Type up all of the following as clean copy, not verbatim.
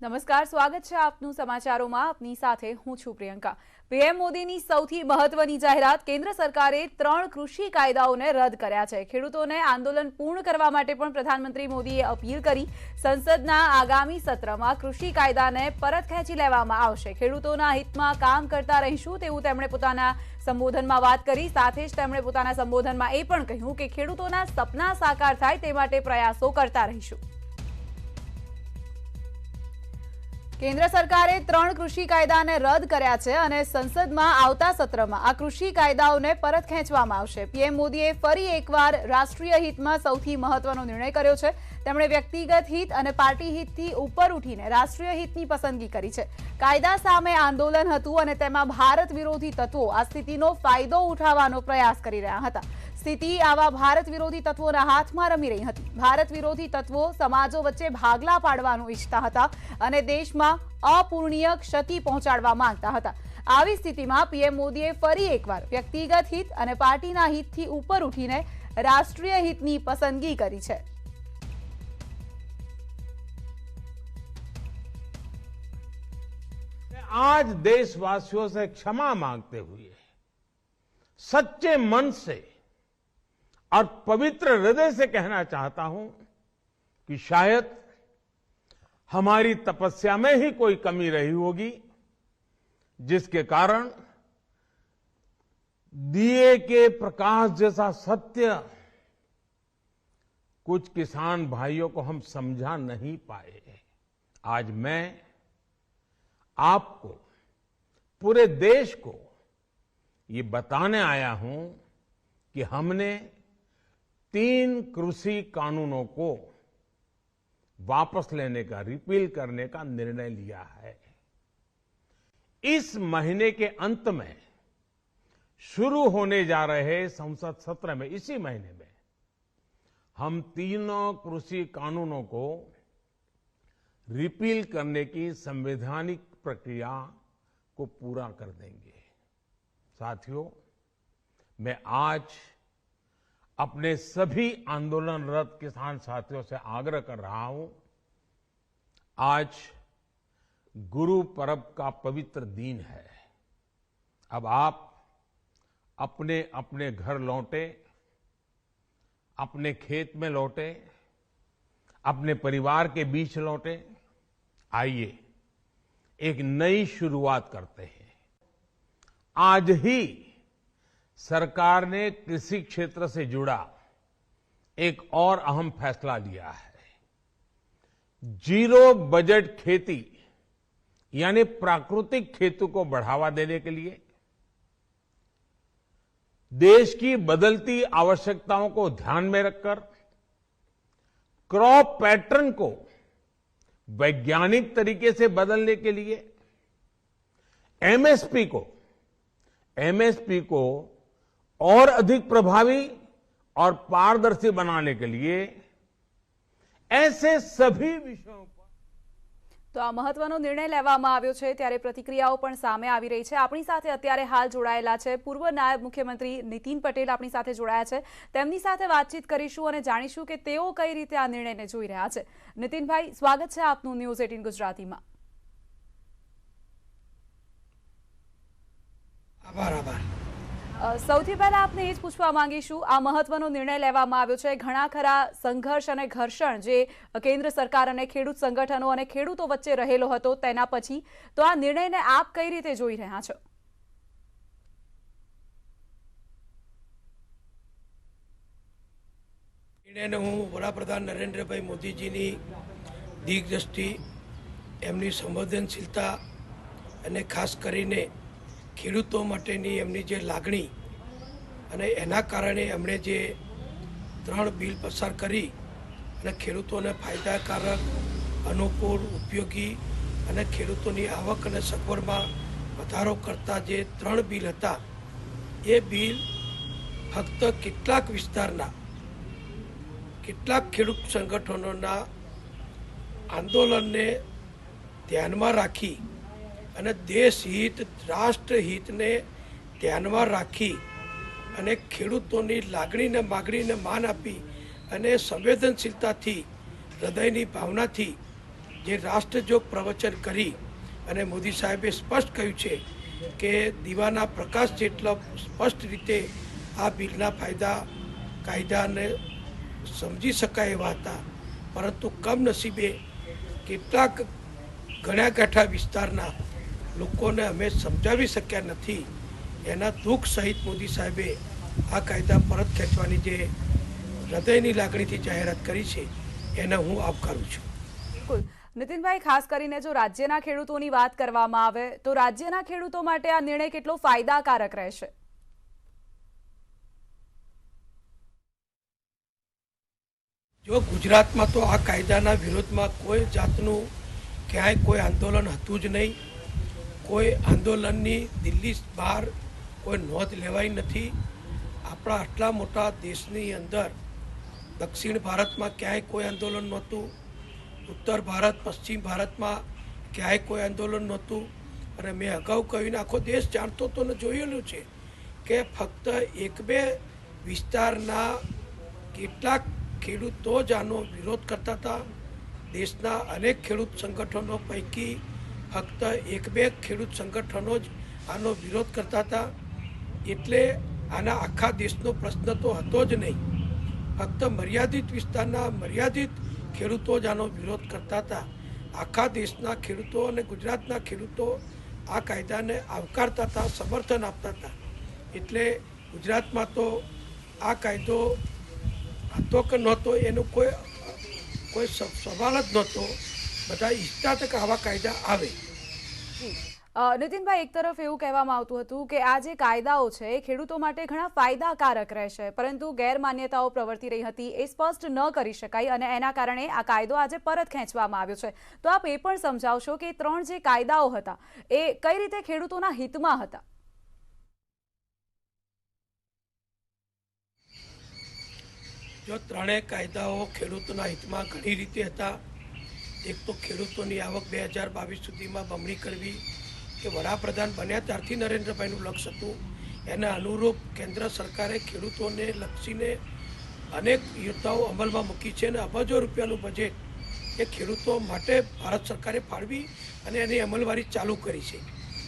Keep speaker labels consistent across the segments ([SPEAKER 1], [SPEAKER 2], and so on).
[SPEAKER 1] નમસ્કાર, સ્વાગત છે આપનું સમાચારોમાં। આપની સાથે હું છું પ્રિયંકા। પીએમ મોદીની સૌથી મહત્વની જાહેરાત। કેન્દ્ર સરકારે 3 કૃષિ કાયદાઓને રદ કર્યા છે। ખેડૂતોને આંદોલન પૂર્ણ કરવા માટે પણ પ્રધાનમંત્રી મોદીએ અપીલ કરી। સંસદના આગામી સત્રમાં કૃષિ કાયદાને પરત ખેંચી લેવામાં આવશે। ખેડૂતોના હિતમાં કામ કરતા રહીશું તેવું તેમણે પોતાના સંબોધનમાં વાત કરી। સાથે જ તેમણે પોતાના સંબોધનમાં એ પણ કહ્યું કે ખેડૂતોના સપના સાકાર થાય તે માટે પ્રયાસો કરતા રહીશું। केन्द्र सरकारे 3 कृषि कायदाने रद कर्या छे अने संसदमां आवता सत्रमां आ कृषि कायदाओने परत खेंचवामां आवशे। पीएम मोदीए फरी एकवार राष्ट्रीय हितमां सौथी महत्वनो निर्णय कर्यो छे। તેમણે વ્યક્તિગત હિત અને પાર્ટી હિતથી ઉપર ઉઠીને રાષ્ટ્રીય હિતની પસંદગી કરી છે। કાયદા સામે આંદોલન હતું અને તેમાં ભારત વિરોધી તત્વો આ સ્થિતિનો ફાયદો ઉઠાવવાનો પ્રયાસ કરી રહ્યા હતા। સ્થિતિ આવા ભારત વિરોધી તત્વોના હાથમાં રમી રહી હતી। ભારત વિરોધી તત્વો સમાજો વચ્ચે ભાગલા પાડવાનું ઈચ્છતા હતા અને દેશમાં અપૂર્ણીય ક્ષતિ પહોંચાડવા માંગતા હતા। આવી સ્થિતિમાં પીએમ મોદીએ ફરી એકવાર વ્યક્તિગત હિત અને પાર્ટીના હિતથી ઉપર ઉઠીને રાષ્ટ્રીય हितनी પસંદગી કરી છે।
[SPEAKER 2] आज देशवासियों से क्षमा मांगते हुए सच्चे मन से और पवित्र हृदय से कहना चाहता हूं कि शायद हमारी तपस्या में ही कोई कमी रही होगी, जिसके कारण दिए के प्रकाश जैसा सत्य कुछ किसान भाइयों को हम समझा नहीं पाए। आज मैं आपको, पूरे देश को ये बताने आया हूं कि हमने 3 कृषि कानूनों को वापस लेने का, रिपील करने का निर्णय लिया है। इस महीने के अंत में शुरू होने जा रहे संसद सत्र में, इसी महीने में हम 3 कृषि कानूनों को रिपील करने की संवैधानिक प्रक्रिया को पूरा कर देंगे। साथियों, मैं आज अपने सभी आंदोलनरत किसान साथियों से आग्रह कर रहा हूं। आज गुरु पर्व का पवित्र दिन है। अब आप अपने अपने घर लौटे, अपने खेत में लौटे, अपने परिवार के बीच लौटे। आइए एक नई शुरुआत करते हैं। आज ही सरकार ने कृषि क्षेत्र से जुड़ा एक और अहम फैसला लिया है। जीरो बजट खेती यानी प्राकृतिक खेती को बढ़ावा देने के लिए देश की बदलती आवश्यकताओं को ध्यान में रखकर क्रॉप पैटर्न को वैज्ञानिक तरीके से बदलने के लिए एमएसपी को और अधिक प्रभावी और पारदर्शी बनाने के लिए ऐसे सभी विषयों पर
[SPEAKER 1] तो आ महत्वनो निर्णय लेवामां આવ્યો છે। ત્યારે પ્રતિક્રિયાઓ પણ સામે આવી રહી છે। આપણી સાથે અત્યારે હાલ જોડાયેલા છે પૂર્વ નાયબ મુખ્યમંત્રી નીતિન પટેલ આપણી સાથે જોડાયા છે। તેમની સાથે વાતચીત કરીશું અને જાણીશું કે તેઓ કઈ રીતે આ નિર્ણયને જોઈ રહ્યા છે। નીતિનભાઈ, સ્વાગત છે આપનું ન્યૂઝ 18 ગુજરાતીમાં।
[SPEAKER 3] આભાર।
[SPEAKER 1] સૌથી પહેલા આપને એ જ પૂછવા માંગીશું, આ મહત્વનો નિર્ણય લેવામાં આવ્યો છે। ઘણા ખરા સંઘર્ષ અને ઘર્ષણ જે કેન્દ્ર સરકાર અને ખેડૂત સંગઠનો અને ખેડૂતો વચ્ચે રહેલો હતો તેના પછી, તો આ નિર્ણયને આપ કઈ રીતે જોઈ રહ્યા છો?
[SPEAKER 3] નિર્ણયને હું વડાપ્રધાન નરેન્દ્રભાઈ મોદીજીની દીર્ઘદ્રષ્ટિ, એમની સંવેદનશીલતા અને ખાસ કરીને ખેડૂતો માટેની એમની જે લાગણી અને એના કારણે એમણે જે 3 બિલ પસાર કરી અને ખેડૂતોને ફાયદાકારક, અનુકૂળ, ઉપયોગી અને ખેડૂતોની આવક અને સગવડમાં વધારો કરતા જે 3 બિલ હતા, એ બિલ ફક્ત કેટલાક વિસ્તારના કેટલાક ખેડૂત સંગઠનોના આંદોલનને ધ્યાનમાં રાખી અને દેશ हित, राष्ट्र हित ने ध्यान में राखी अने खेडूतोनी लागणी ने मागणी ने मान आपी अने संवेदनशीलता थी, हृदयनी भावना थी જે રાષ્ટ્રજોગ પ્રવચન કરી અને મોદી સાહેબે સ્પષ્ટ કહ્યું છે કે દીવાના પ્રકાશ જેટલા સ્પષ્ટ રીતે આ બિલના ફાયદા કાયદાને સમજી શકાય એવા હતા, પરંતુ કમનસીબે કેટલાક ગણ્યા ગાંઠા વિસ્તારના લોકોને અમે સમજાવી શક્યા નથી. એના દુઃખ સહિત મોદી સાહેબે આ કાયદા પરત ખેંચવાની જે હૃદયની લાગણીથી જાહેરાત કરી છે એને હું આવકારું છું.
[SPEAKER 1] બિલકુલ નીતિનભાઈ, ખાસ કરીને જો રાજ્યના ખેડૂતોની વાત કરવામાં આવે તો રાજ્યના ખેડૂતો માટે આ નિર્ણય કેટલો ફાયદાકારક રહેશે?
[SPEAKER 3] જો ગુજરાતમાં તો આ કાયદાના વિરોધમાં કોઈ જાતનું ક્યાંય કોઈ આંદોલન હતું જ નહીં. કોઈ આંદોલનની દિલ્હી બહાર કોઈ નોંધ લેવાઈ નથી. આપણા આટલા મોટા દેશની અંદર દક્ષિણ ભારતમાં ક્યાંય કોઈ આંદોલન નહોતું, ઉત્તર ભારત પશ્ચિમ ભારતમાં ક્યાંય કોઈ આંદોલન નહોતું. અને મેં અગાઉ કહ્યું, આખો દેશ જાણતો તો ને જોયેલું છે કે ફક્ત એક બે વિસ્તારના કેટલાક ખેડૂતો જ આનો વિરોધ કરતા હતા. દેશના અનેક ખેડૂત સંગઠનો પૈકી ફક્ત એક બે ખેડૂત સંગઠનો જ આનો વિરોધ કરતા હતા. એટલે આના આખા દેશનો પ્રશ્ન તો હતો જ નહીં. ફક્ત મર્યાદિત વિસ્તારના મર્યાદિત ખેડૂતો જ આનો વિરોધ કરતા હતા. આખા દેશના ખેડૂતો અને ગુજરાતના ખેડૂતો આ કાયદાને આવકારતા હતા, સમર્થન આપતા હતા. એટલે ગુજરાતમાં તો આ કાયદો હતો કે નહોતો એનો કોઈ સવાલ જ નહોતો. બધા ઈચ્છતા હતા કે આવા કાયદા આવે.
[SPEAKER 1] નીતિનભાઈ, એક તરફ એવું કહેવામાં આવતું હતું કે આ જે કાયદાઓ છે એ ખેડૂતો માટે ઘણા ફાયદાકારક રહેશે, પરંતુ ગેરમાન્યતાઓ પ્રવર્તી રહી હતી એ સ્પષ્ટ ન કરી શકાય અને એના કારણે આ કાયદો આજે પરત ખેંચવામાં આવ્યો છે. તો આપ એ પણ સમજાવશો કે ત્રણ જે કાયદાઓ હતા એ કઈ રીતે ખેડૂતોના હિતમાં હતા?
[SPEAKER 3] જો ત્રણેય કાયદાઓ ખેડૂતોના હિતમાં ઘણી રીતે હતા. એક તો ખેડૂતોની આવક 2022 સુધીમાં બમણી કરવી, કે વડાપ્રધાન બન્યા ત્યારથી નરેન્દ્રભાઈનું લક્ષ્ય હતું. એના અનુરૂપ કેન્દ્ર સરકારે ખેડૂતોને લક્ષીને અનેક યોજનાઓ અમલમાં મૂકી છે અને અબજો રૂપિયાનું બજેટ એ ખેડૂતો માટે ભારત સરકારે ફાળવી અને એની અમલવારી ચાલુ કરી છે.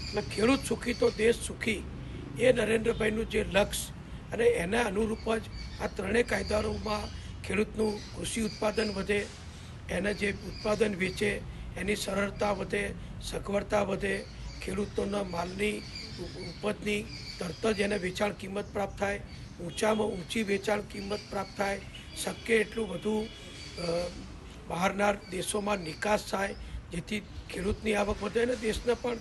[SPEAKER 3] એટલે ખેડૂત સુખી તો દેશ સુખી, એ નરેન્દ્રભાઈનું જે લક્ષ્ય અને એના અનુરૂપ જ આ ત્રણેય કાયદાઓમાં ખેડૂતનું કૃષિ ઉત્પાદન વધે, એને જે ઉત્પાદન વેચે એની સરળતા વધે, સગવડતા વધે, ખેડૂતોના માલની ઉપજની તરત જ એને વેચાણ કિંમત પ્રાપ્ત થાય, ઊંચામાં ઊંચી વેચાણ કિંમત પ્રાપ્ત થાય, શક્ય એટલું બધું બહારના દેશોમાં નિકાસ થાય, જેથી ખેડૂતની આવક વધે અને દેશને પણ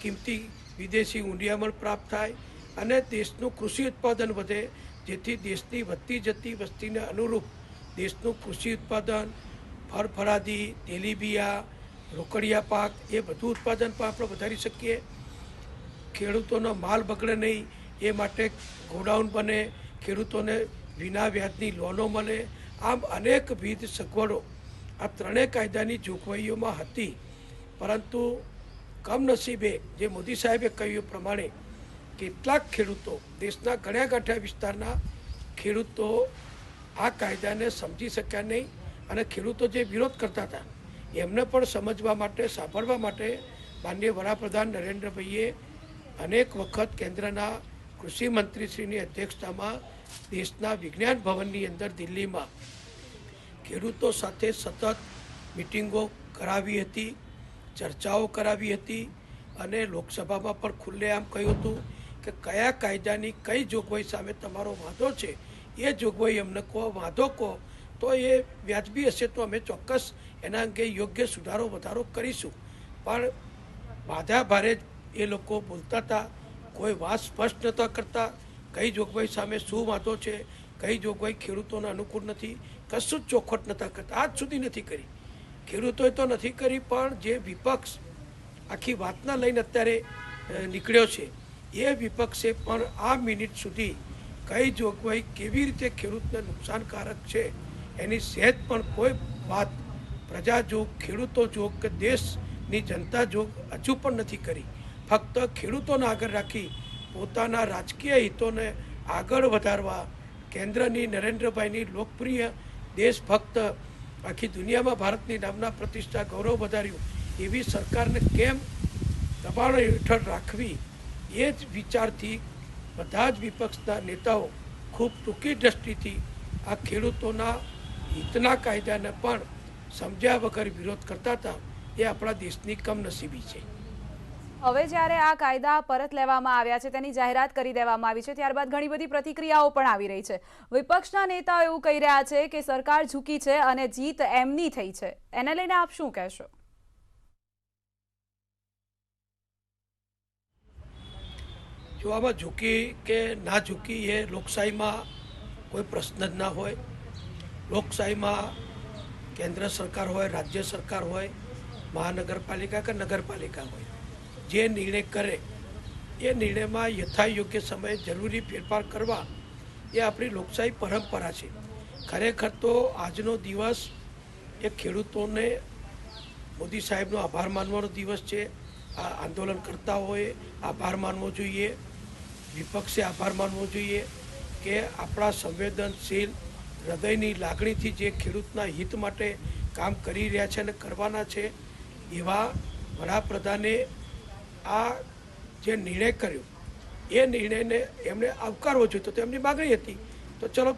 [SPEAKER 3] કિંમતી વિદેશી ઊંડિયામણ પ્રાપ્ત થાય અને દેશનું કૃષિ ઉત્પાદન વધે, જેથી દેશની વધતી જતી વસ્તીને અનુરૂપ દેશનું કૃષિ ઉત્પાદન, ફળફળાદી, તેલીબિયા, રોકડિયા પાક એ બધું ઉત્પાદન પણ આપણે વધારી શકીએ. ખેડૂતોનો માલ બગડે નહીં એ માટે ગોડાઉન બને, ખેડૂતોને વિના વ્યાજની લોનો મળે. આમ અનેકવિધ સગવડો આ ત્રણેય કાયદાની જોગવાઈઓમાં હતી. પરંતુ કમનસીબે જે મોદી સાહેબે કહ્યું પ્રમાણે કેટલાક ખેડૂતો, દેશના ગણ્યા ગાંઠ્યા વિસ્તારના ખેડૂતો આ કાયદાને સમજી શક્યા નહીં અને ખેડૂતો જે વિરોધ કરતા હતા એમને પણ સમજવા માટે, સાંભળવા માટે માનનીય વડાપ્રધાન નરેન્દ્રભાઈએ અનેક વખત કેન્દ્રના કૃષિ મંત્રીશ્રીની અધ્યક્ષતામાં દેશના વિજ્ઞાન ભવનની અંદર દિલ્હીમાં ખેડૂતો સાથે સતત મિટિંગો કરાવી હતી, ચર્ચાઓ કરાવી હતી અને લોકસભામાં પણ ખુલ્લેઆમ કહ્યું હતું કે કયા કાયદાની કઈ જોગવાઈ સામે તમારો વાંધો છે એ જોગવાઈ અમને કહો, વાંધો કહો તો એ વ્યાજબી હશે તો અમે ચોક્કસ એના અંગે યોગ્ય સુધારો વધારો કરીશું. પણ બાધા ભારે એ લોકો બોલતા હતા, કોઈ વાત સ્પષ્ટ નહોતા કરતા. કઈ જોગવાઈ સામે શું વાંધો છે, કઈ જોગવાઈ ખેડૂતોને અનુકૂળ નથી, કશું જ ચોખવટ નહોતા કરતા. આજ સુધી નથી કરી, ખેડૂતોએ તો નથી કરી, પણ જે વિપક્ષ આખી વાતના લઈને અત્યારે નીકળ્યો છે એ વિપક્ષે પણ આ મિનિટ સુધી કઈ જોગવાઈ કેવી રીતે ખેડૂતને નુકસાનકારક છે એની સહેજ પણ કોઈ વાત પ્રજા જોગ, ખેડૂતો જોગ કે દેશની જનતા જોગ હજુ પણ નથી કરી. ફક્ત ખેડૂતોને આગળ રાખી પોતાના રાજકીય હિતોને આગળ વધારવા, કેન્દ્રની નરેન્દ્રભાઈની લોકપ્રિય દેશભક્ત આખી દુનિયામાં ભારતની નામના પ્રતિષ્ઠા ગૌરવ વધાર્યું એવી સરકારને કેમ દબાણ હેઠળ રાખવી, એ જ વિચારથી બધા જ વિપક્ષના નેતાઓ ખૂબ ટૂંકી દ્રષ્ટિથી આ ખેડૂતોના હિતના કાયદાને પણ સમજ્યા વગર વિરોધ કરતા હતા. એ આપણા દેશની કમનસીબી છે.
[SPEAKER 1] હવે જ્યારે આ કાયદા પરત લેવામાં આવ્યા છે, તેની જાહેરાત કરી દેવામાં આવી છે, ત્યારબાદ ઘણી બધી પ્રતિક્રિયાઓ પણ આવી રહી છે. વિપક્ષના નેતાઓ એવું કહી રહ્યા છે કે સરકાર ઝૂકી છે અને જીત એમની થઈ છે. એને લઈને આપ શું કહેશો?
[SPEAKER 3] જો આમાં ઝૂકી કે ના ઝૂકી એ લોકશાહીમાં કોઈ પ્રશ્ન જ ના હોય. લોકશાહીમાં કેન્દ્ર સરકાર હોય, રાજ્ય સરકાર હોય, મહાનગરપાલિકા કે નગરપાલિકા હોય, જે નિર્ણય કરે એ નિર્ણયમાં યથાયોગ્ય સમયે જરૂરી ફેરફાર કરવા એ આપણી લોકશાહી પરંપરા છે. ખરેખર તો આજનો દિવસ એ ખેડૂતોને મોદી સાહેબનો આભાર માનવાનો દિવસ છે. આ આંદોલનકર્તાઓએ આભાર માનવો જોઈએ, વિપક્ષે આભાર માનવો જોઈએ કે આપણા સંવેદનશીલ હૃદયની લાગણીથી જે ખેડૂતના હિત માટે કામ કરી રહ્યા છે અને કરવાના છે એવા વડાપ્રધાને આ જે નિર્ણય કર્યો એ નિર્ણયને એમણે આવકારવો જોઈએ. તો એમની માગણી હતી તો ચલો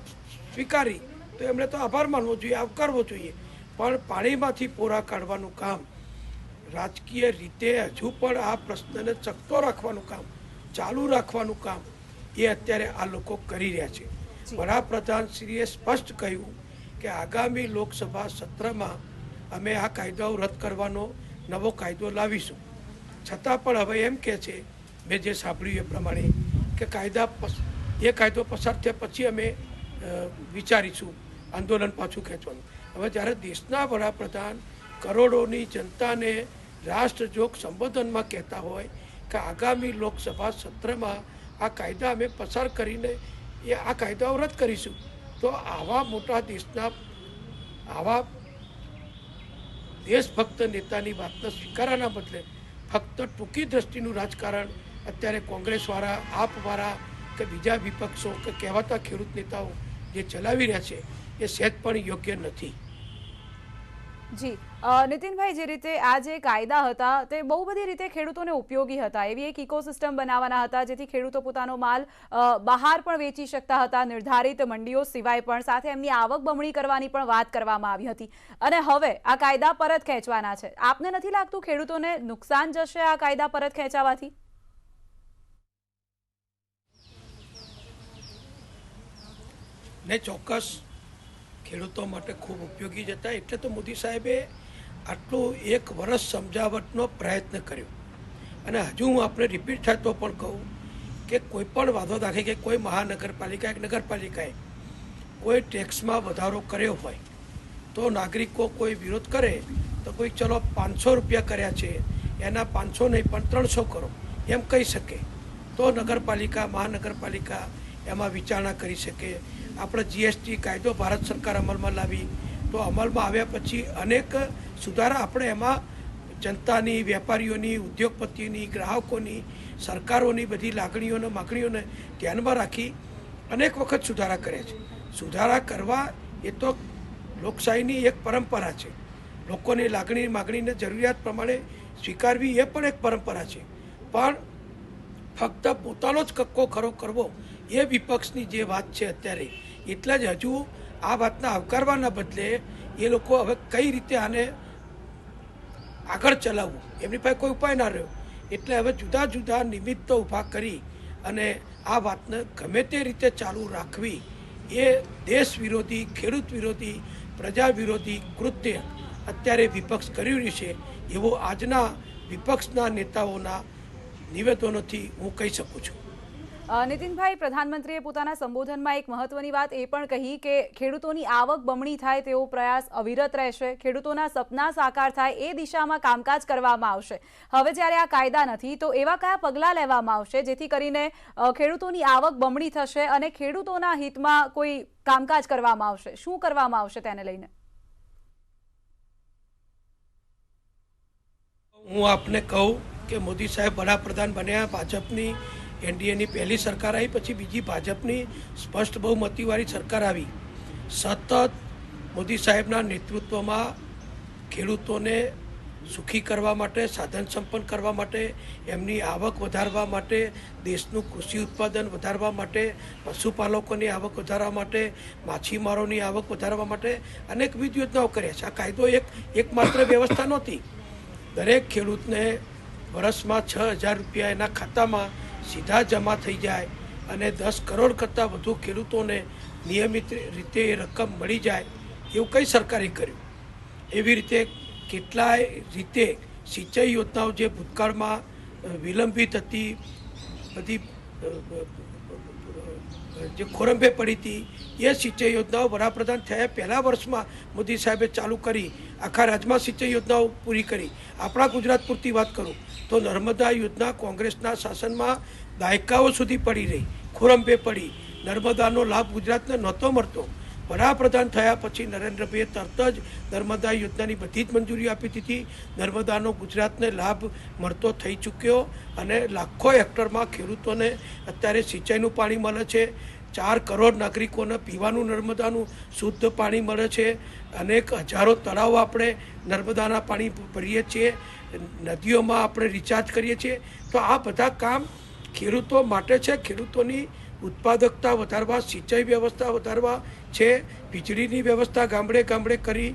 [SPEAKER 3] સ્વીકારી, તો એમણે તો આભાર માનવો જોઈએ, આવકારવો જોઈએ. પણ પાણીમાંથી પોરા કાઢવાનું કામ, રાજકીય રીતે હજુ પણ આ પ્રશ્નને ચકતો રાખવાનું કામ, ચાલુ રાખવાનું કામ એ અત્યારે આ લોકો કરી રહ્યા છે. વડાપ્રધાન શ્રીએ સ્પષ્ટ કહ્યું કે આગામી લોકસભા સત્રમાં અમે આ કાયદાઓ રદ કરવાનો નવો કાયદો લાવીશું. છતાં પણ હવે એમ કહે છે, મેં જે સાંભળ્યું એ પ્રમાણે, કે કાયદો પસાર થયા પછી અમે વિચારીશું આંદોલન પાછું ખેંચવાનું. હવે જ્યારે દેશના વડાપ્રધાન કરોડોની જનતાને રાષ્ટ્રજોગ સંબોધનમાં કહેતા હોય કે આગામી લોકસભા સત્રમાં આ કાયદા અમે પસાર કરીને આ કાયદાઓ રદ કરીશું, તો આવા મોટા દેશના આવા દેશભક્ત નેતાની વાતને સ્વીકારવાના બદલે ફક્ત ટૂંકી દ્રષ્ટિનું રાજકારણ અત્યારે કોંગ્રેસવાળા, આપવાળા કે બીજા વિપક્ષો કે કહેવાતા ખેડૂત નેતાઓ જે ચલાવી રહ્યા છે એ સહેજ પણ યોગ્ય નથી.
[SPEAKER 1] જી નીતિનભાઈ, જે રીતે આ જે કાયદા હતા તે બહુ બધી રીતે ખેડૂતોને ઉપયોગી હતા. એવી એક ઇકોસિસ્ટમ બનાવવાના હતા જેથી ખેડૂતો પોતાનો માલ બહાર પણ વેચી શકતા હતા, નિર્ધારિત મંડીઓ સિવાય પણ. સાથે એમની આવક બમણી કરવાની પણ વાત કરવામાં આવી હતી. અને હવે આ કાયદા પરત ખેંચવાના છે. આપને નથી લાગતું ખેડૂતોને નુકસાન જશે આ કાયદા પરત ખેંચાવાથી?
[SPEAKER 3] ને ચોક્કસ ખેડૂતો માટે ખૂબ ઉપયોગી જ હતા. એટલે તો મોદી સાહેબે આટલું 1 વર્ષ સમજાવટનો પ્રયત્ન કર્યો. અને હજુ હું આપણે રિપીટ થાય તો પણ કહું કે કોઈ પણ વાંધો દાખે કે કોઈ મહાનગરપાલિકા કે નગરપાલિકાએ કોઈ ટેક્સમાં વધારો કર્યો હોય તો નાગરિકો કોઈ વિરોધ કરે તો કોઈ ચલો 500 રૂપિયા કર્યા છે એના 500 નહીં પણ 300 કરો એમ કહી શકે, તો નગરપાલિકા, મહાનગરપાલિકા એમાં વિચારણા કરી શકે. આપણે જીએસટી કાયદો ભારત સરકાર અમલમાં લાવી, તો અમલમાં આવ્યા પછી અનેક સુધારા આપણે એમાં જનતાની, વેપારીઓની, ઉદ્યોગપતિઓની, ગ્રાહકોની, સરકારોની બધી લાગણીઓને માગણીઓને ધ્યાનમાં રાખી અનેક વખત સુધારા કર્યા છે. સુધારા કરવા એ તો લોકશાહીની એક પરંપરા છે. લોકોની લાગણી, માગણીને જરૂરિયાત પ્રમાણે સ્વીકારવી એ પણ એક પરંપરા છે. પણ ફક્ત પોતાનો જ કક્કો ખરો કરવો એ વિપક્ષની જે વાત છે અત્યારે, એટલે જ હજુ આ વાતના આવકારવાના બદલે એ લોકો હવે કઈ રીતે આને આગળ ચલાવવું એમની પાસે કોઈ ઉપાય ના રહ્યો. એટલે હવે જુદા જુદા નિમિત્તો ઊભા કરી અને આ વાતને ગમે તે રીતે ચાલુ રાખવી એ દેશ વિરોધી, ખેડૂત વિરોધી, પ્રજા વિરોધી કૃત્ય અત્યારે વિપક્ષ કરી રહ્યું છે એવો આજના વિપક્ષના નેતાઓના નિવેદનોથી હું કહી શકું છું.
[SPEAKER 1] નીતિનભાઈ, પ્રધાનમંત્રીએ પોતાના સંબોધનમાં એક મહત્વની વાત એ પણ કહી કે ખેડૂતોની આવક બમણી થાય તેવો પ્રયાસ અવિરત રહેશે, ખેડૂતોના સપના સાકાર થાય એ દિશામાં કામકાજ કરવામાં આવશે. હવે જ્યારે આ કાયદા નથી તો એવા કયા પગલાં લેવામાં આવશે જેથી કરીને ખેડૂતોની આવક બમણી થશે અને ખેડૂતોના હિતમાં કોઈ કામકાજ કરવામાં આવશે? શું કરવામાં આવશે તેને લઈને?
[SPEAKER 3] હું આપને કહું કે મોદી સાહેબ વડાપ્રધાન બન્યા, ભાજપની એનડીએની પહેલી સરકાર આવી, પછી બીજી ભાજપની સ્પષ્ટ બહુમતીવાળી સરકાર આવી. સતત મોદી સાહેબના નેતૃત્વમાં ખેડૂતોને સુખી કરવા માટે, સાધન સંપન્ન કરવા માટે, એમની આવક વધારવા માટે, દેશનું કૃષિ ઉત્પાદન વધારવા માટે, પશુપાલકોની આવક વધારવા માટે, માછીમારોની આવક વધારવા માટે અનેકવિધ યોજનાઓ કર્યા છે. આ કાયદો એકમાત્ર વ્યવસ્થા નહોતી. દરેક ખેડૂતને વર્ષમાં 6,000 રૂપિયા એના ખાતામાં સીધા જમા થઈ જાય અને 10 કરોડ કરતાં વધુ ખેડૂતોને નિયમિત રીતે એ રકમ મળી જાય એવું કઈ સરકારે કર્યું. એવી રીતે કેટલાય રીતે સિંચાઈ યોજનાઓ જે ભૂતકાળમાં વિલંબિત હતી, બધી જે ખોરંભે પડી હતી, એ સિંચાઈ યોજનાઓ વડાપ્રધાન થયા પહેલા વર્ષમાં મોદી સાહેબે ચાલુ કરી. આખા રાજ્યમાં સિંચાઈ યોજનાઓ પૂરી કરી. આપણા ગુજરાત પૂરતી વાત કરું તો નર્મદા યોજના કોંગ્રેસના શાસનમાં દાયકાઓ સુધી પડી રહી, ખોરંભે પડી. નર્મદાનો લાભ ગુજરાતને નહોતો મળતો. વડાપ્રધાન થયા પછી નરેન્દ્રભાઈએ તરત જ નર્મદા યોજનાની બધી જ મંજૂરી આપી દીધી. નર્મદાનો ગુજરાતને લાભ મળતો થઈ ચૂક્યો અને લાખો હેક્ટરમાં ખેડૂતોને અત્યારે સિંચાઈનું પાણી મળે છે. 4 કરોડ નાગરિકોને પીવાનું નર્મદાનું શુદ્ધ પાણી મળે છે. અનેક હજારો તળાવો આપણે નર્મદાના પાણી ભરીએ છીએ. નદીઓમાં આપણે રિચાર્જ કરીએ છીએ. તો આ બધા કામ ખેડૂતો માટે છે. ખેડૂતોની ઉત્પાદકતા વધારવા, સિંચાઈ વ્યવસ્થા વધારવા છે. વીજળીની વ્યવસ્થા ગામડે ગામડે કરી,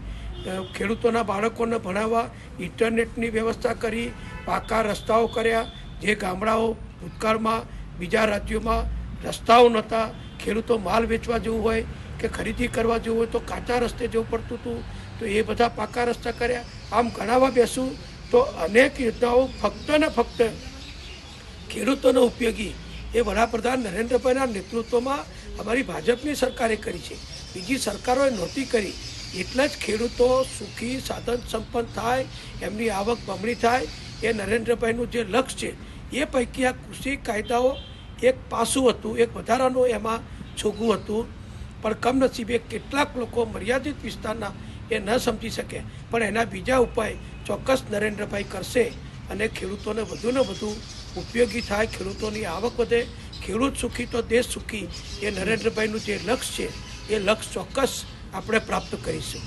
[SPEAKER 3] ખેડૂતોના બાળકોને ભણાવવા ઇન્ટરનેટની વ્યવસ્થા કરી, પાકા રસ્તાઓ કર્યા. જે ગામડાઓ ભૂતકાળમાં બીજા રાજ્યોમાં રસ્તાઓ નહોતા, ખેડૂતો માલ વેચવા જવું હોય કે ખરીદી કરવા જવું હોય તો કાચા રસ્તે જવું પડતું હતું, તો એ બધા પાકા રસ્તા કર્યા. આમ ગણાવવા બેસું તો અનેક યોજનાઓ ફક્ત ને ફક્ત ખેડૂતોને ઉપયોગી એ વડાપ્રધાન નરેન્દ્રભાઈના નેતૃત્વમાં અમારી ભાજપની સરકારે કરી છે. બીજી સરકારોએ નહોતી કરી. એટલે જ ખેડૂતો સુખી, સાધન સંપન્ન થાય, એમની આવક બમણી થાય, એ નરેન્દ્રભાઈનું જે લક્ષ્ય છે. એ પૈકી આ કૃષિ કાયદાઓ એક પાસું હતું, એક વધારાનું એમાં છોગવું હતું. પણ કમનસીબે કેટલાક લોકો મર્યાદિત વિસ્તારના એ ન સમજી શકે. પણ એના બીજા ઉપાય ચોક્કસ નરેન્દ્રભાઈ કરશે અને ખેડૂતોને વધુને વધુ ઉપયોગી થાય, ખેડૂતોની આવક વધે. ખેડૂત સુખી તો દેશ સુખી, એ નરેન્દ્રભાઈનું જે લક્ષ્ય છે એ લક્ષ્ય ચોક્કસ આપણે પ્રાપ્ત કરીશું.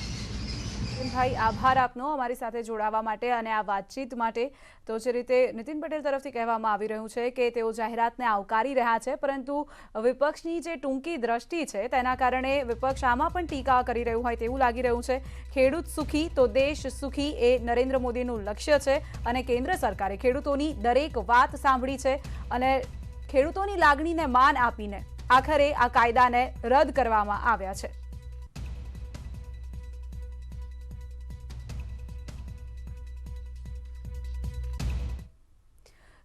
[SPEAKER 1] ભાઈ, આભાર આપનો અમારી સાથે જોડાવા માટે અને આ વાતચીત માટે. તો જે રીતે નીતિન પટેલ તરફથી કહેવામાં આવી રહ્યું છે કે તેઓ જાહેરાતને આવકારી રહ્યા છે, પરંતુ વિપક્ષની જે ટૂંકી દ્રષ્ટિ છે તેના કારણે વિપક્ષ આમાં પણ ટીકા કરી રહ્યું હોય તેવું લાગી રહ્યું છે. ખેડૂત સુખી તો દેશ સુખી એ નરેન્દ્ર મોદીનું લક્ષ્ય છે અને કેન્દ્ર સરકારે ખેડૂતોની દરેક વાત સાંભળી છે અને ખેડૂતોની લાગણીને માન આપીને આખરે આ કાયદાને રદ કરવામાં આવ્યા છે.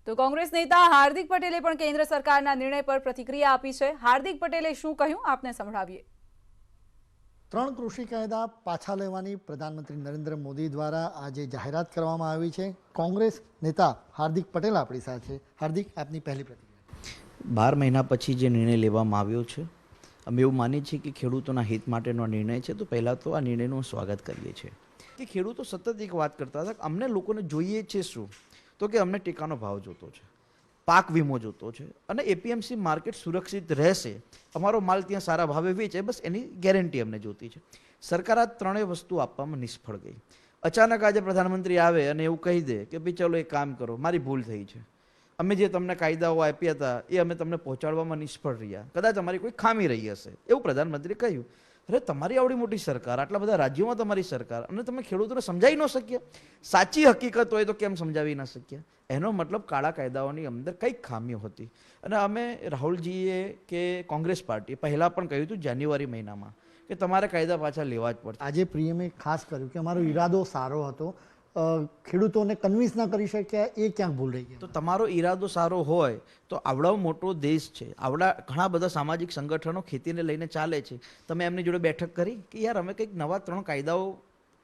[SPEAKER 1] તો કોંગ્રેસ નેતા હાર્દિક પટેલે પણ કેન્દ્ર સરકારના નિર્ણય પર પ્રતિક્રિયા આપી છે. હાર્દિક પટેલે શું કહ્યું આપને સંભળાવીએ.
[SPEAKER 4] 3 કૃષિ કાયદા પાછા લેવાની પ્રધાનમંત્રી નરેન્દ્ર મોદી દ્વારા આજે જાહેરાત કરવામાં આવી છે. કોંગ્રેસ નેતા હાર્દિક પટેલ આપણી સાથે છે. હાર્દિક, આપની પહેલી પ્રતિક્રિયા.
[SPEAKER 5] 12 મહિના પછી જે નિર્ણય લેવામાં આવ્યો છે, અમે એવું માનીએ છીએ કે ખેડૂતોના હિત માટેનો નિર્ણય છે. તો પહેલાં તો આ નિર્ણયનું સ્વાગત કરીએ છીએ કે ખેડૂતો સતત એક વાત કરતા હતા કે અમને લોકોને જોઈએ છે શું, તો કે અમને ટેકાનો ભાવ જોતો છે, પાક વીમો જોતો છે અને એપીએમસી માર્કેટ સુરક્ષિત રહેશે, અમારો માલ ત્યાં સારા ભાવે વેચે, બસ એની ગેરંટી અમને જોતી છે. સરકાર આ ત્રણેય વસ્તુ આપવામાં નિષ્ફળ ગઈ. અચાનક આજે પ્રધાનમંત્રી આવે અને એવું કહી દે કે ભાઈ ચલો એક કામ કરો, મારી ભૂલ થઈ છે, અમે જે તમને કાયદાઓ આપ્યા હતા એ અમે તમને પહોંચાડવામાં નિષ્ફળ રહ્યા, કદાચ અમારી કોઈ ખામી રહી હશે, એવું પ્રધાનમંત્રીએ કહ્યું. અરે તમારી આવડી મોટી સરકાર, આટલા બધા રાજ્યોમાં તમારી સરકાર, અને તમે ખેડૂતોને સમજાવી ન શક્યા? સાચી હકીકત હોય તો કેમ સમજાવી ન શક્યા? એનો મતલબ કાળા કાયદાઓની અંદર કંઈક ખામીઓ હતી. અને અમે રાહુલજીએ કે કોંગ્રેસ પાર્ટીએ પહેલાં પણ કહ્યું હતું જાન્યુઆરી મહિનામાં કે તમારે કાયદા પાછા લેવા જ પડશે.
[SPEAKER 4] આજે પીએમએ ખાસ કર્યું કે અમારો ઈરાદો સારો હતો, ખેડૂતોને કન્વિન્સ ન કરી શક્યા, એ ક્યાંક ભૂલ રહી ગઈ.
[SPEAKER 5] તો તમારો ઈરાદો સારો હોય તો આવડો મોટો દેશ છે, આવડા ઘણા બધા સામાજિક સંગઠનો ખેતીને લઈને ચાલે છે, તમે એમની જોડે બેઠક કરી કે યાર અમે કંઈક નવા 3 કાયદાઓ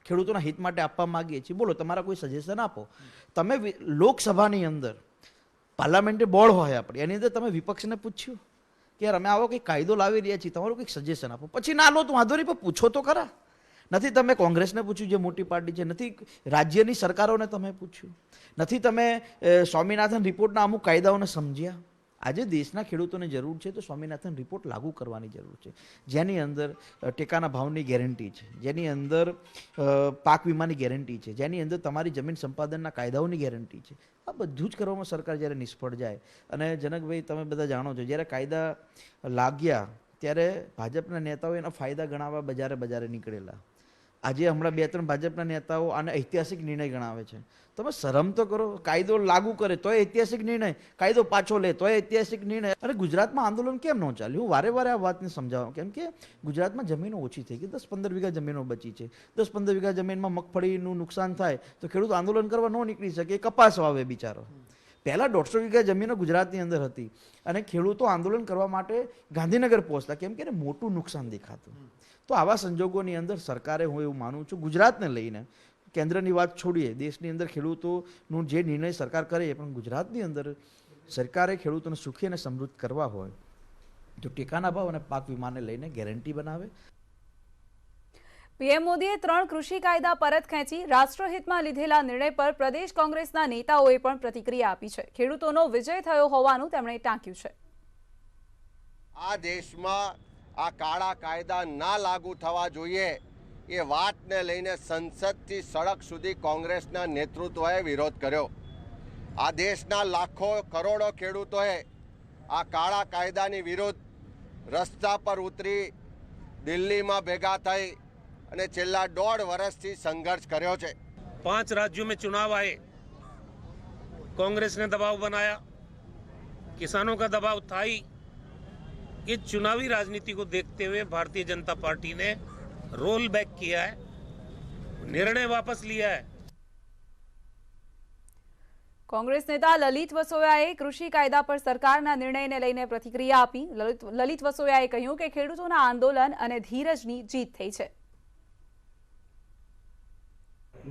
[SPEAKER 5] ખેડૂતોના હિત માટે આપવા માંગીએ છીએ, બોલો તમારા કોઈ સજેશન આપો. તમે લોકસભાની અંદર પાર્લામેન્ટરી બોર્ડ હોય આપણે, એની અંદર તમે વિપક્ષને પૂછ્યું કે યાર અમે આવો કંઈક કાયદો લાવી રહ્યા છીએ, તમારું કંઈક સજેશન આપો. પછી ના લો તો વાંધો નહીં, પણ પૂછો તો ખરા. નથી તમે કોંગ્રેસને પૂછ્યું જે મોટી પાર્ટી છે, નથી રાજ્યની સરકારોને તમે પૂછ્યું, નથી તમે સ્વામિનાથન રિપોર્ટના અમુક કાયદાઓને સમજ્યા. આજે દેશના ખેડૂતોને જરૂર છે તો સ્વામિનાથન રિપોર્ટ લાગુ કરવાની જરૂર છે, જેની અંદર ટેકાના ભાવની ગેરંટી છે, જેની અંદર પાક વીમાની ગેરંટી છે, જેની અંદર તમારી જમીન સંપાદનના કાયદાઓની ગેરંટી છે. આ બધું જ કરવામાં સરકાર જ્યારે નિષ્ફળ જાય, અને જનકભાઈ તમે બધા જાણો છો, જ્યારે કાયદા લાગ્યા ત્યારે ભાજપના નેતાઓ એના ફાયદા ગણાવવા બજારે નીકળેલા. આજે હમણાં 2-3 ભાજપના નેતાઓ આને ઐતિહાસિક નિર્ણય ગણાવે છે. તમે શરમ તો કરો, કાયદો લાગુ કરે તોય ઐતિહાસિક નિર્ણય, કાયદો પાછો લે તોય ઐતિહાસિક નિર્ણય. અને ગુજરાતમાં આંદોલન કેમ ન ચાલ્યું? હું વારે આ વાતને સમજાવું, કેમ કે ગુજરાતમાં જમીનો ઓછી થઈ ગઈ, 10-15 વીઘા જમીનો બચી છે. 10-15 વીઘા જમીનમાં મગફળીનું નુકસાન થાય તો ખેડૂત આંદોલન કરવા ન નીકળી શકે, કપાસ વાવે બિચારો. પહેલાં 150 વીઘા જમીનો ગુજરાતની અંદર હતી અને ખેડૂતો આંદોલન કરવા માટે ગાંધીનગર પહોંચતા, કેમ કે મોટું નુકસાન દેખાતું. તો આવા સંજોગોની અંદર સરકારે, હું એવું માનું છું, ગુજરાતને લઈને, કેન્દ્રની વાત છોડીએ, દેશની અંદર ખેડૂતોનું જે નિર્ણય સરકાર કરે, પણ ગુજરાતની અંદર સરકારે ખેડૂતોને સુખી અને સમૃદ્ધ કરવા હોય તો ટેકાના ભાવ અને પાક વીમાને લઈને ગેરંટી બનાવે.
[SPEAKER 1] પીએમ મોદીએ 3 કૃષિ કાયદા પરત ખેંચી રાષ્ટ્રહિતમાં લીધેલા નિર્ણય પર પ્રદેશ કોંગ્રેસના નેતાઓએ પણ પ્રતિક્રિયા આપી છે. ખેડૂતોનો વિજય થયો હોવાનું તેમણે ટાંક્યું છે.
[SPEAKER 6] આ દેશમાં આ કાળા કાયદા ના લાગુ થવા જોઈએ એ વાતને લઈને સંસદથી સડક સુધી કોંગ્રેસના નેતૃત્વએ વિરોધ કર્યો. આ દેશના લાખો કરોડો ખેડૂતોએ આ કાળા કાયદાની વિરુદ્ધ રસ્તા પર ઉતરી દિલ્હીમાં ભેગા થઈ અને છેલ્લા 1.5 વર્ષથી સંઘર્ષ કર્યો છે.
[SPEAKER 7] 5 राज्यों में चुनाव आए, कांग्रेस ने दबाव बनाया, किसानों का दबाव था ही. इस चुनावी राजनीति को देखते हुए भारतीय जनता पार्टी ने रोल बैक किया है, निर्णय वापस लिया है.
[SPEAKER 1] કોંગ્રેસ નેતા લલિત વસોયાએ કૃષિ કાયદા પર સરકારના નિર્ણયને લઈને પ્રતિક્રિયા આપી. લલિત વસોયાએ કહ્યું કે ખેડૂતોના આંદોલન અને ધીરજની જીત થઈ છે.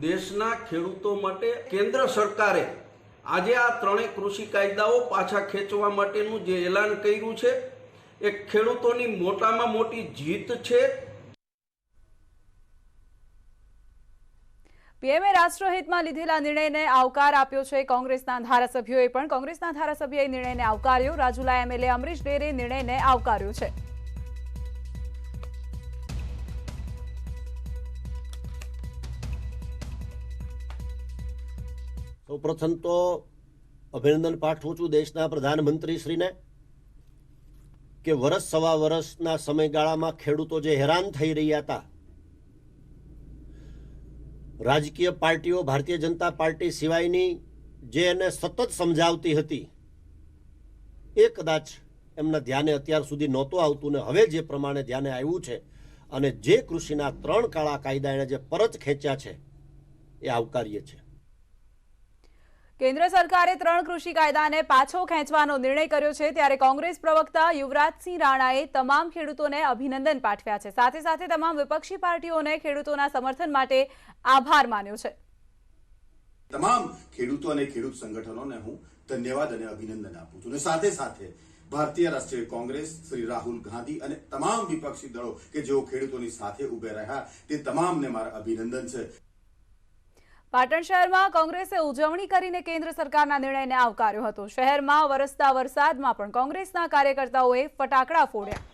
[SPEAKER 8] દેશના ખેડૂતો માટે કેન્દ્ર સરકારે આજે આ 3 કૃષિ કાયદાઓ પાછા ખેંચવા માટેનું જે એલાન કર્યું છે એ ખેડૂતોની મોટામાં મોટી જીત છે.
[SPEAKER 1] પીએમએ રાષ્ટ્રહિતમાં લીધેલા નિર્ણયને આવકાર આપ્યો છે. કોંગ્રેસના ધારાસભ્યોએ પણ કોંગ્રેસના ધારાસભ્યોએ નિર્ણયને આવકાર્યો. રાજુલા એમએલએ અમરીશ ડેરે નિર્ણયને આવકાર્યો છે.
[SPEAKER 9] સૌપ્રથમ તો અભિનંદન પાઠવું છું દેશના પ્રધાનમંત્રીશ્રીને કે સવા વર્ષના સમયગાળામાં ખેડૂતો જે હેરાન થઈ રહ્યા હતા, રાજકીય પાર્ટીઓ ભારતીય જનતા પાર્ટી સિવાયની જે એને સતત સમજાવતી હતી એ કદાચ એમના ધ્યાને અત્યાર સુધી નહોતું આવતું ને હવે જે પ્રમાણે ધ્યાને આવ્યું છે અને જે કૃષિના 3 કાળા કાયદા એણે જે પરત ખેંચ્યા છે એ આવકાર્ય છે.
[SPEAKER 1] કેન્દ્ર સરકારે 3 કૃષિ કાયદાને પાછો ખેંચવાનો નિર્ણય કર્યો છે, ત્યારે કોંગ્રેસ પ્રવક્તા યુવરાજસિંહ રાણાએ તમામ ખેડૂતોને અભિનંદન પાઠવ્યા છે. સાથે સાથે તમામ વિપક્ષી પાર્ટીઓને ખેડૂતોના સમર્થન માટે આભાર માન્યો છે.
[SPEAKER 10] તમામ ખેડૂતો અને ખેડૂત સંગઠનોને હું ધન્યવાદ અને અભિનંદન આપું છું. અને સાથે સાથે ભારતીય રાષ્ટ્રીય કોંગ્રેસ, શ્રી રાહુલ ગાંધી અને તમામ વિપક્ષી દળો કે જેઓ ખેડૂતોની સાથે ઉભે રહ્યા તે તમામને મારા અભિનંદન છે.
[SPEAKER 1] પાટણ શહેરમાં કોંગ્રેસે ઉજવણી કરીને કેન્દ્ર સરકારના નિર્ણયને આવકાર્યો હતો. શહેરમાં વરસતા વરસાદમાં પણ કોંગ્રેસના કાર્યકર્તાઓએ ફટાકડા ફોડ્યા.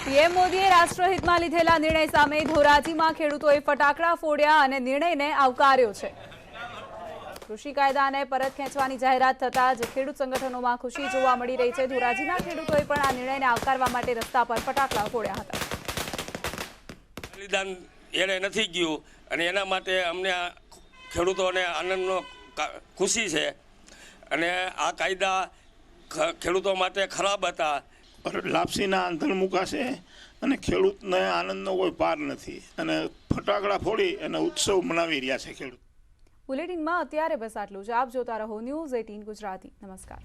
[SPEAKER 1] પીએમ મોદીએ રાષ્ટ્રહિતમાં લીધેલા નિર્ણય સામે ધોરાજીમાં ખેડૂતોએ ફટાકડા ફોડ્યા અને નિર્ણયને આવકાર્યો છે. કૃષિ કાયદાને પરત ખેંચવાની જાહેરાત થતા જ ખેડૂત સંગઠનોમાં ખુશી જોવા મળી રહી છે. ધોરાજીના ખેડૂતોએ પણ આ નિર્ણયને આવકારવા માટે રસ્તા પર ફટાકડા ફોડ્યા હતા.
[SPEAKER 7] બલિદાન એને નથી ગયું અને એના માટે અમને ખેડૂતોને આનંદનો ખુશી છે. અને આ કાયદા ખેડૂતો માટે ખરાબ હતા.
[SPEAKER 11] લાપસીના આંધણ મુકાશે અને ખેડૂતને આનંદનો કોઈ પાર નથી અને ફટાકડા ફોડી અને ઉત્સવ મનાવી રહ્યા છે ખેડૂત.
[SPEAKER 1] બુલેટિનમાં અત્યારે બસ આટલું જ. આપ જોતા રહો ન્યૂઝ 18 ગુજરાતી. નમસ્કાર.